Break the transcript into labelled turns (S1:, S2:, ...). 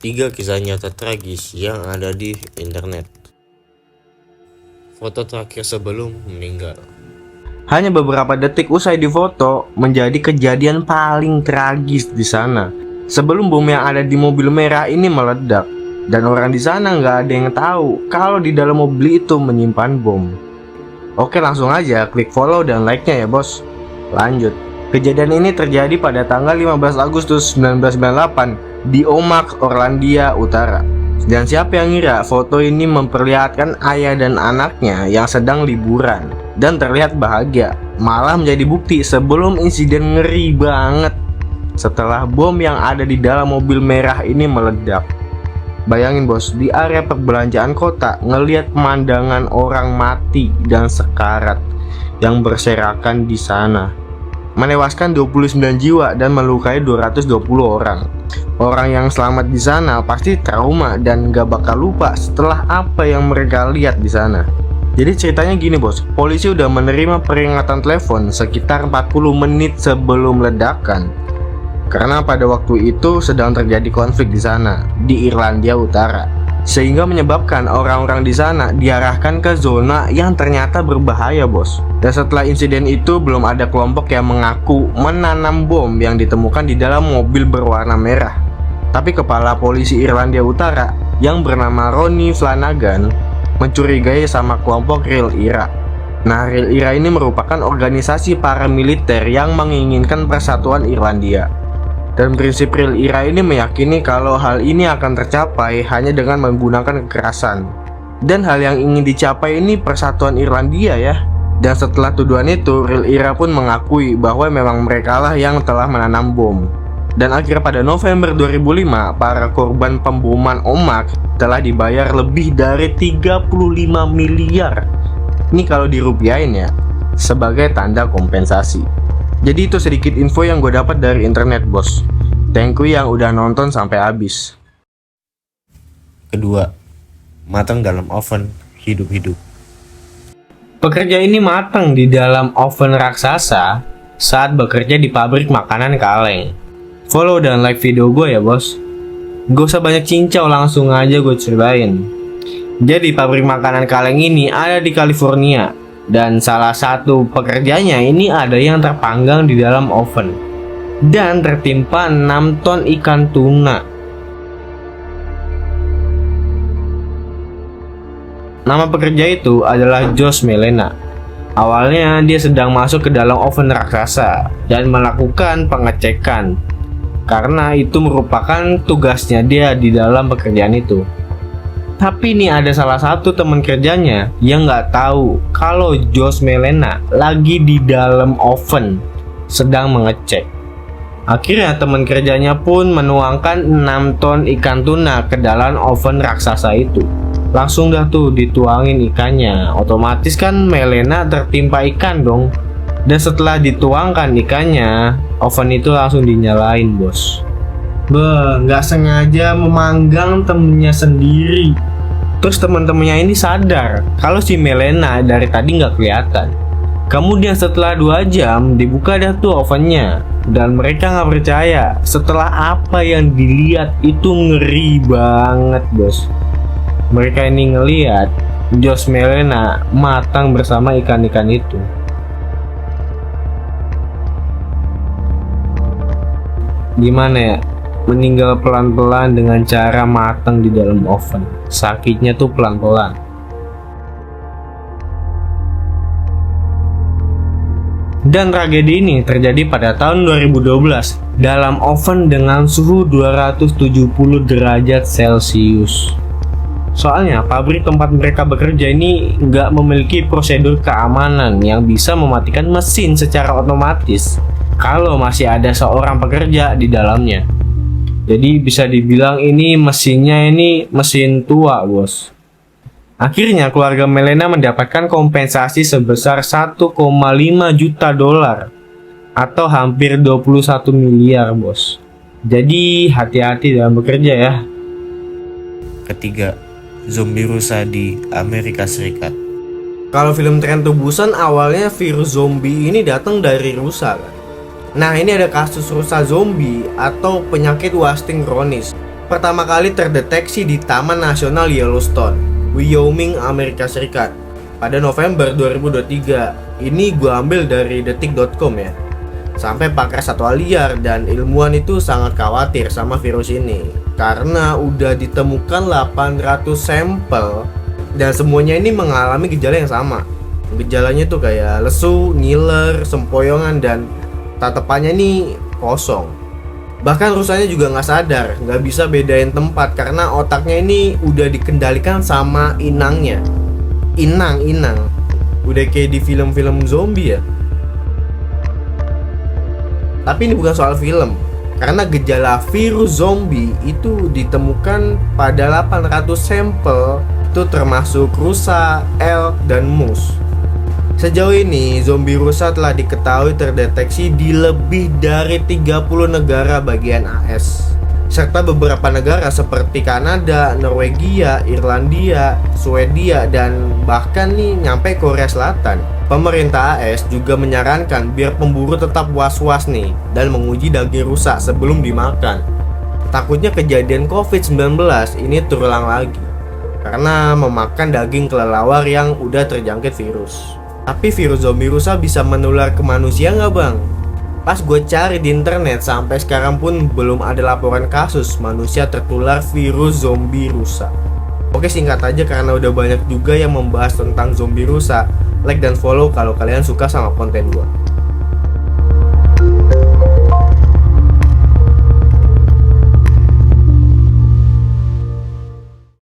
S1: 3 kisah nyata tragis yang ada di internet. Foto terakhir sebelum meninggal.
S2: Hanya beberapa detik usai difoto menjadi kejadian paling tragis di sana. Sebelum bom yang ada di mobil merah ini meledak, dan orang di sana nggak ada yang tahu kalau di dalam mobil itu menyimpan bom. Oke, langsung aja klik follow dan like-nya ya bos. Lanjut. Kejadian ini terjadi pada tanggal 15 Agustus 1998 di Omak, Irlandia Utara. Dan siapa yang ngira foto ini memperlihatkan ayah dan anaknya yang sedang liburan dan terlihat bahagia, malah menjadi bukti sebelum insiden ngeri banget setelah bom yang ada di dalam mobil merah ini meledak. Bayangin bos, di area perbelanjaan kota ngelihat pemandangan orang mati dan sekarat yang berserakan di sana, menewaskan 29 jiwa dan melukai 220 orang. Orang yang selamat di sana pasti trauma dan gak bakal lupa setelah apa yang mereka lihat di sana. Jadi ceritanya gini bos, polisi udah menerima peringatan telepon sekitar 40 menit sebelum ledakan, karena pada waktu itu sedang terjadi konflik di sana di Irlandia Utara, sehingga menyebabkan orang-orang di sana diarahkan ke zona yang ternyata berbahaya bos. Dan setelah insiden itu belum ada kelompok yang mengaku menanam bom yang ditemukan di dalam mobil berwarna merah. Tapi kepala polisi Irlandia Utara yang bernama Ronnie Flanagan mencurigai sama kelompok Real IRA. Nah, Real IRA ini merupakan organisasi paramiliter yang menginginkan persatuan Irlandia. Dan prinsip Real IRA ini meyakini kalau hal ini akan tercapai hanya dengan menggunakan kekerasan. Dan hal yang ingin dicapai ini persatuan Irlandia ya. Dan setelah tuduhan itu, Real IRA pun mengakui bahwa memang merekalah yang telah menanam bom. Dan akhirnya pada November 2005, para korban pemboman Omak telah dibayar lebih dari 35 miliar. Ini kalau dirupiahin ya, sebagai tanda kompensasi. Jadi itu sedikit info yang gue dapat dari internet bos. Thank you yang udah nonton sampai habis.
S1: Kedua, matang dalam oven hidup-hidup.
S2: Pekerja ini matang di dalam oven raksasa saat bekerja di pabrik makanan kaleng. Follow dan like video gue ya bos. Gak usah banyak cincau, langsung aja gue ceritain. Jadi pabrik makanan kaleng ini ada di California, dan salah satu pekerjanya ini ada yang terpanggang di dalam oven dan tertimpa 6 ton ikan tuna. Nama pekerja itu adalah Josh Melena. Awalnya dia sedang masuk ke dalam oven raksasa dan melakukan pengecekan, karena itu merupakan tugasnya dia di dalam pekerjaan itu. Tapi nih ada salah satu teman kerjanya yang nggak tahu kalau Josh Melena lagi di dalam oven sedang mengecek. Akhirnya teman kerjanya pun menuangkan 6 ton ikan tuna ke dalam oven raksasa itu. Langsung dah tuh dituangin ikannya. Otomatis kan Melena tertimpa ikan dong. Dan setelah dituangkan ikannya, oven itu langsung dinyalain bos. Nggak sengaja memanggang temennya sendiri. Terus teman-temannya ini sadar kalau si Melena dari tadi nggak kelihatan. Kemudian setelah 2 jam dibuka dah tuh ovennya, dan mereka nggak percaya setelah apa yang dilihat itu ngeri banget bos. Mereka ini ngelihat Josh Melena matang bersama ikan-ikan itu. Gimana ya, meninggal pelan-pelan dengan cara matang di dalam oven. Sakitnya tuh pelan-pelan. Dan tragedi ini terjadi pada tahun 2012 dalam oven dengan suhu 270 derajat Celcius. Soalnya pabrik tempat mereka bekerja ini nggak memiliki prosedur keamanan yang bisa mematikan mesin secara otomatis kalau masih ada seorang pekerja di dalamnya. Jadi bisa dibilang ini mesinnya ini mesin tua bos. Akhirnya keluarga Melena mendapatkan kompensasi sebesar 1,5 juta dolar atau hampir 21 miliar bos. Jadi hati-hati dalam bekerja ya.
S1: Ketiga, zombie rusa di Amerika Serikat.
S2: Kalau film Tren to Busan awalnya virus zombie ini datang dari rusa kan. Nah ini ada kasus rusa zombie atau penyakit wasting kronis pertama kali terdeteksi di Taman Nasional Yellowstone, Wyoming, Amerika Serikat pada November 2023. Ini gue ambil dari detik.com ya. Sampai pakar satwa liar dan ilmuwan itu sangat khawatir sama virus ini karena udah ditemukan 800 sampel dan semuanya ini mengalami gejala yang sama. Gejalanya tuh kayak lesu, ngiler, sempoyongan, dan tatapannya ini kosong. Bahkan rusanya juga nggak sadar, nggak bisa bedain tempat karena otaknya ini udah dikendalikan sama inangnya. Inang, udah kayak di film-film zombie ya. Tapi ini bukan soal film, karena gejala virus zombie itu ditemukan pada 800 sampel, itu termasuk rusa, elk, dan moose. Sejauh ini, zombie rusa telah diketahui terdeteksi di lebih dari 30 negara bagian AS, serta beberapa negara seperti Kanada, Norwegia, Irlandia, Swedia, dan bahkan nih nyampe Korea Selatan. Pemerintah AS juga menyarankan biar pemburu tetap was-was nih dan menguji daging rusa sebelum dimakan. Takutnya kejadian COVID-19 ini terulang lagi karena memakan daging kelelawar yang udah terjangkit virus. Tapi virus zombie rusa bisa menular ke manusia nggak bang? Pas gue cari di internet, sampai sekarang pun belum ada laporan kasus manusia tertular virus zombie rusa. Oke, singkat aja karena udah banyak juga yang membahas tentang zombie rusa. Like dan follow kalau kalian suka sama konten gue.